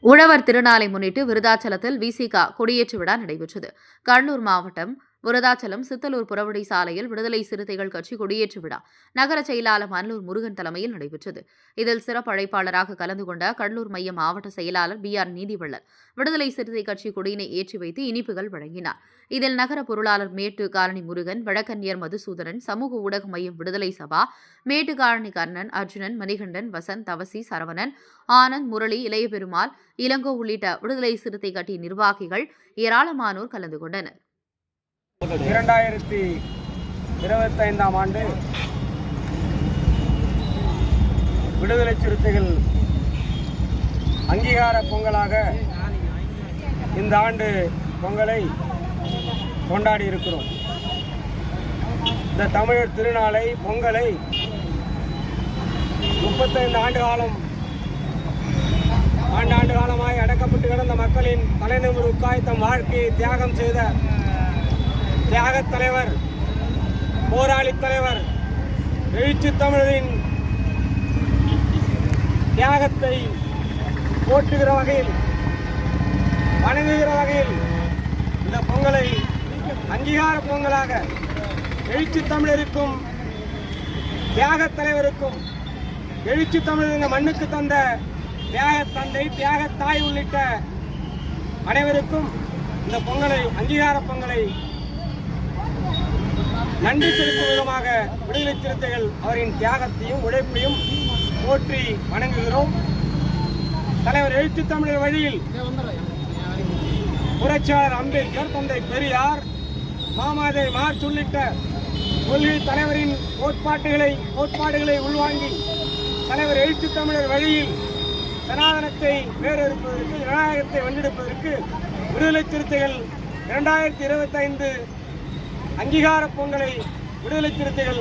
உழவர் திருநாளை முன்னிட்டு விருதாச்சலத்தில் விசிக கொடியேற்று விழா நடைபெற்றது. கடலூர் மாவட்டம் விருதாச்சலம் சித்தலூர் புறவழி சாலையில் விடுதலை சிறுத்தைகள் கட்சி கொடியேற்று விழா நகர செயலாளர் மல்லூர் முருகன் தலைமையில் நடைபெற்றது. இதில் சிறப்பு அழைப்பாளராக கலந்து கொண்ட கடலூர் மைய மாவட்ட செயலாளர் BR நீதிவள்ளல் விடுதலை சிறுத்தை கட்சி கொடியினை ஏற்றி வைத்து இனிப்புகள் வழங்கினார். இதில் நகர பொருளாளர் மேட்டு காலனி முருகன், வழக்கறிஞர் மதுசூதனன், சமூக ஊடக மையம் விடுதலை சபா, மேட்டு காலனி கர்ணன், அர்ஜுனன், மணிகண்டன், வசந்த், தவசி, சரவணன், ஆனந்த், முரளி, இளையபெருமாள், இளங்கோ உள்ளிட்ட விடுதலை சிறுத்தை கட்சி நிர்வாகிகள் ஏராளமானோர் கலந்து கொண்டனர். 2025 ஆண்டு விடுதலை சிறுத்தைகள் அங்கீகார பொங்கலாக இந்த ஆண்டு பொங்கலை கொண்டாடி இருக்கிறோம். இந்த தமிழர் திருநாளை பொங்கலை 35 ஆண்டு காலமாய் அடக்கப்பட்டு கிடந்த மக்களின் தலைநிமிர்வுக்காய் தம் வாழ்க்கையை தியாகம் செய்த தியாகத் தலைவர், போராளி தலைவர், எழுச்சி தமிழரின் தியாகத்தை போற்றுகிற வகையில், வணங்குகிற வகையில் இந்த பொங்கலை அங்கீகார பொங்கலாக எழுச்சி தமிழருக்கும் தியாகத் தலைவருக்கும் எழுச்சி தமிழர் இந்த மண்ணுக்கு தந்த தியாக தந்தை, தியாகத் தாய் உள்ளிட்ட அனைவருக்கும் இந்த பொங்கலை அங்கீகார பொங்கலை நன்றி செலுத்தும் விதமாக விடுதலை சிறுத்தைகள் அவரின் தியாகத்தையும் உழைப்பையும் போற்றி வணங்குகிறோம். தலைவர் எழுச்சி தமிழர் வழியில் புரட்சியாளர் அம்பேத்கர், தந்தை பெரியார், மாமதை மார்ச் உள்ளிட்ட கொள்கை தலைவரின் கோட்பாடுகளை உள்வாங்கி தலைவர் எழுச்சி தமிழர் வழியில் சனாதனத்தை வேறறுப்பதற்கு, ஜனநாயகத்தை வென்றெடுப்பதற்கு விடுதலை சிறுத்தைகள் 2025 அங்கீகார பொங்கலை விடுதலை சிறுத்தைகள்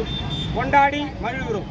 கொண்டாடி மகிழ்கிறோம்.